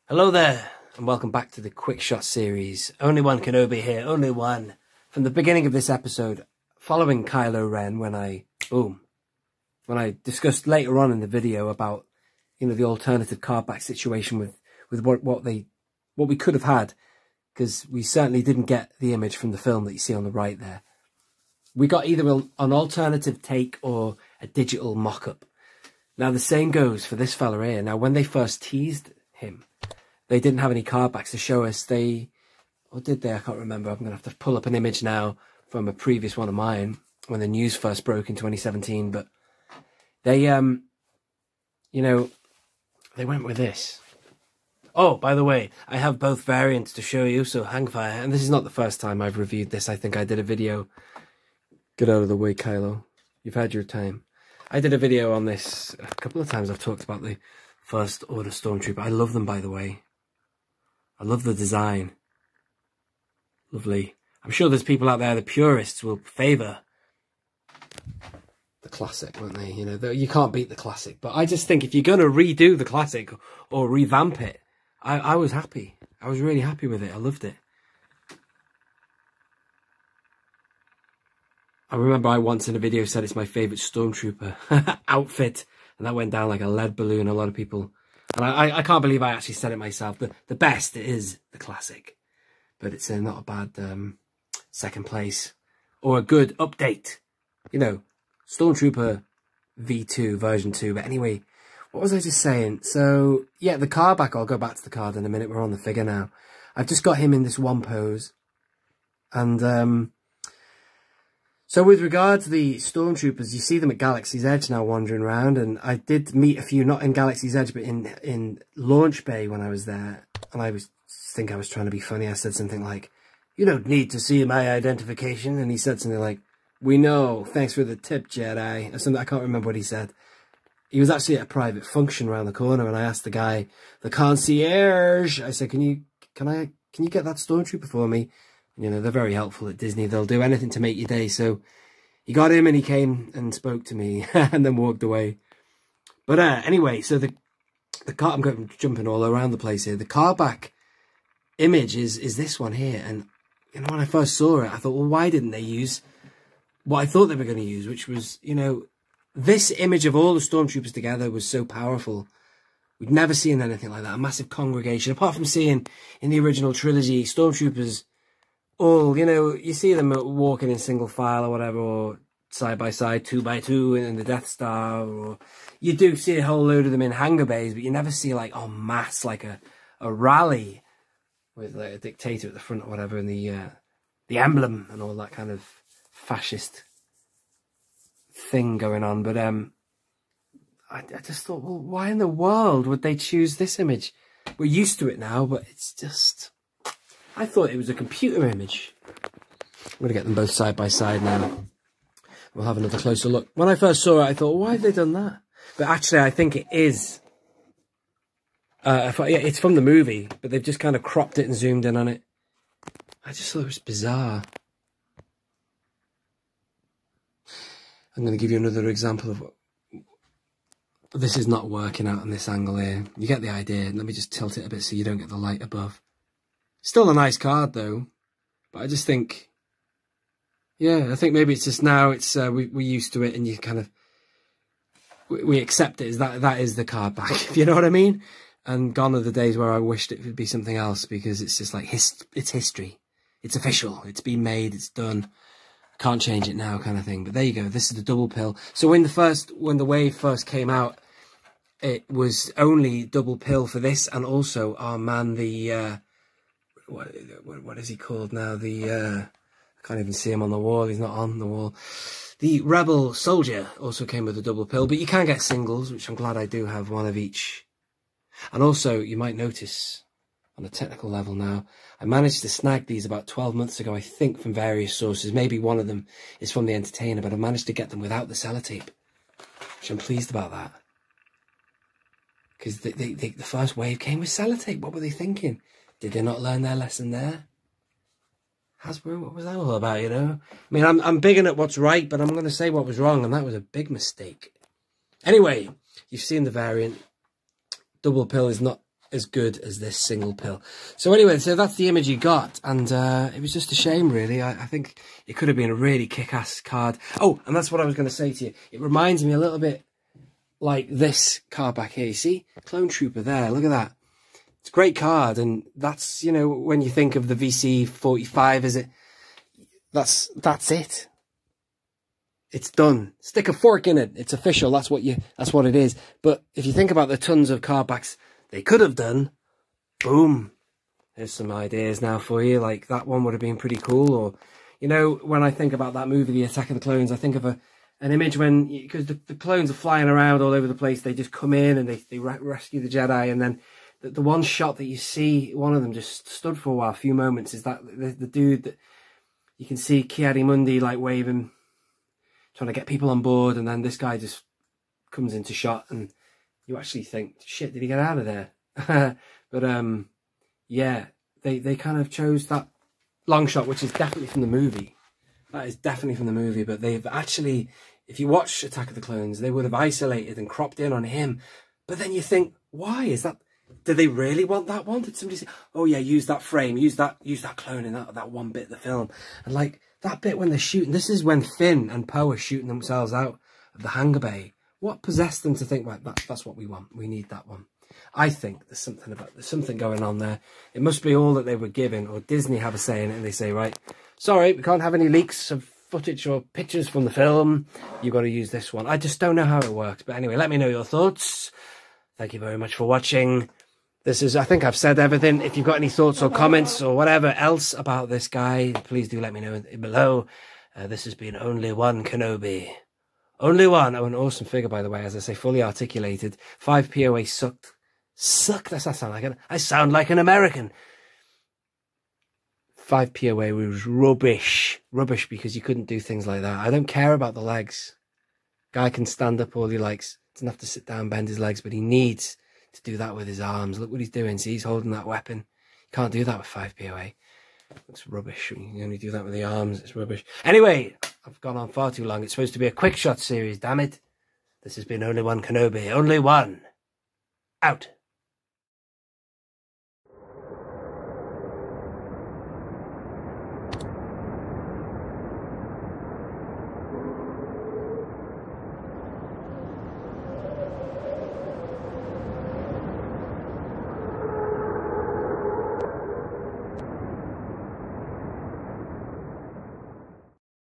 Hello there, and welcome back to the Quick Shot series. Only one Kenobi here, only one. From the beginning of this episode, following Kylo Ren, when I discussed later on in the video about, the alternative cardback situation with what we could have had, because we certainly didn't get the image from the film that you see on the right there. We got either an alternative take or a digital mock-up. Now the same goes for this fella here. Now when they first teased him, they didn't have any cardbacks to show us. Or did they? I can't remember. I'm going to have to pull up an image now from a previous one of mine when the news first broke in 2017. But they, they went with this. Oh, by the way, I have both variants to show you. So hang fire. And this is not the first time I've reviewed this. I think I did a video. Get out of the way, Kylo. You've had your time. I did a video on this a couple of times. I've talked about the First Order Stormtrooper. I love them, by the way. I love the design. Lovely. I'm sure there's people out there, the purists, will favour the classic, won't they? You can't beat the classic. But I just think if you're going to redo the classic or revamp it, I was happy. I was really happy with it. I loved it. I remember I once in a video said it's my favourite Stormtrooper outfit. And that went down like a lead balloon, a lot of people. And I can't believe I actually said it myself. The best is the classic. But it's not a bad second place. Or a good update. Stormtrooper V2 version 2. But anyway, what was I just saying? So, yeah, the card back. I'll go back to the card in a minute. We're on the figure now. I've just got him in this one pose. And, so with regard to the Stormtroopers, you see them at Galaxy's Edge now wandering around, and I did meet a few, not in Galaxy's Edge, but in Launch Bay when I was there, and I was trying to be funny. I said something like, "You don't need to see my identification," and he said something like, "We know, thanks for the tip, Jedi," or something. I can't remember what he said. He was actually at a private function around the corner, and I asked the guy, the concierge, I said, can you get that Stormtrooper for me? They're very helpful at Disney. They'll do anything to make your day. So he got him and he came and spoke to me and then walked away. But anyway, so the car, I'm jumping all around the place here. The cardback image is this one here. And, when I first saw it, I thought, well, why didn't they use what I thought they were going to use, which was, this image of all the Stormtroopers together was so powerful. We'd never seen anything like that. A massive congregation. Apart from seeing in the original trilogy, Stormtroopers all, you see them walking in single file or whatever, or side by side, 2 by 2 in the Death Star, or you do see a whole load of them in hangar bays, but you never see like en masse, like a rally with like a dictator at the front or whatever, and the emblem and all that kind of fascist thing going on. But I just thought, well, why in the world would they choose this image? We're used to it now, but it's just, I thought it was a computer image. I'm going to get them both side by side now. We'll have another closer look. When I first saw it, I thought, why have they done that? But actually, I think it is. Yeah, it's from the movie, but they've just kind of cropped it and zoomed in on it. I just thought it was bizarre. I'm going to give you another example of what... This is not working out on this angle here. You get the idea. Let me just tilt it a bit so you don't get the light above. Still a nice card though, but I just think, yeah, I think maybe it's just now it's we're used to it, and you kind of we accept it as that is the card back, if you know what I mean. And gone are the days where I wished it would be something else, because it's just like it's history, it's official, it's been made, it's done, can't change it now, kind of thing. But there you go. This is the double pill. So when the wave first came out, it was only double pill for this, and also our man the. What is he called now? I can't even see him on the wall. He's not on the wall. The Rebel Soldier also came with a double pill, but you can get singles, which I'm glad I do have one of each. And also, you might notice on a technical level now, I managed to snag these about 12 months ago, I think, from various sources. Maybe one of them is from the Entertainer, but I managed to get them without the sellotape, which I'm pleased about that. Because the first wave came with sellotape. What were they thinking? Did they not learn their lesson there? Hasbro, what was that all about, I mean, I'm bigging at what's right, but I'm going to say what was wrong, and that was a big mistake. Anyway, you've seen the variant. Double pill is not as good as this single pill. So anyway, so that's the image you got, and it was just a shame, really. I think it could have been a really kick-ass card. Oh, and that's what I was going to say to you. It reminds me a little bit like this card back here. You see? Clone Trooper there, look at that. It's a great card, and that's, you know, when you think of the VC45, is it? That's it. It's done. Stick a fork in it. It's official. That's what it is. But if you think about the tons of card backs they could have done, boom. There's some ideas now for you. Like that one would have been pretty cool. Or, you know, when I think about that movie, The Attack of the Clones, I think of an image when, because the clones are flying around all over the place. They just come in and they rescue the Jedi. And then the one shot that you see, one of them just stood for a while, a few moments, is that the dude that you can see Ki-Adi-Mundi like waving, trying to get people on board. And then this guy just comes into shot and you actually think, shit, did he get out of there? But yeah, they kind of chose that long shot, which is definitely from the movie. That is definitely from the movie. But they've actually, if you watch Attack of the Clones, they would have isolated and cropped in on him. But then you think, why is that? Did they really want that one? Did somebody say, oh yeah, use that frame, use that clone in that one bit of the film? And like that bit when they're shooting, this is when Finn and Poe are shooting themselves out of the hangar bay. What possessed them to think, like, that's what we want. We need that one. I think there's something going on there. It must be all that they were given, or Disney have a say in it, and they say, right, sorry, we can't have any leaks of footage or pictures from the film. You've got to use this one. I just don't know how it works. But anyway, let me know your thoughts. Thank you very much for watching. This is, I think I've said everything. If you've got any thoughts or comments or whatever else about this guy, please do let me know below. This has been Only One Kenobi. Only one. Oh, an awesome figure, by the way, as I say, fully articulated. 5 POA sucked. Sucked? Does that sound like it? I sound like an American. 5 POA was rubbish. Rubbish because you couldn't do things like that. I don't care about the legs. Guy can stand up all he likes. Doesn't have to sit down, bend his legs, but he needs to do that with his arms. Look what he's doing. See, he's holding that weapon. You can't do that with 5 POA. It's rubbish. You can only do that with the arms. It's rubbish. Anyway, I've gone on far too long. It's supposed to be a quick shot series, damn it. This has been Only One Kenobi. Only one. Out.